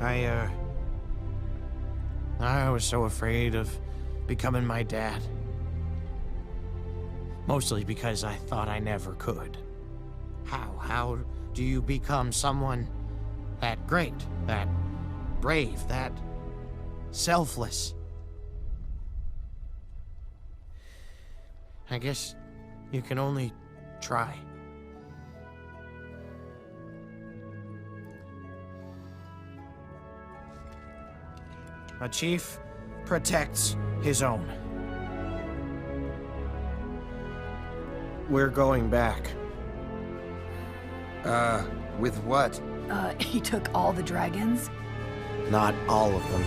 I was so afraid of becoming my dad. Mostly because I thought I never could. How do you become someone that great, that brave, that selfless? I guess you can only try. A chief protects his own. We're going back. With what? He took all the dragons? Not all of them.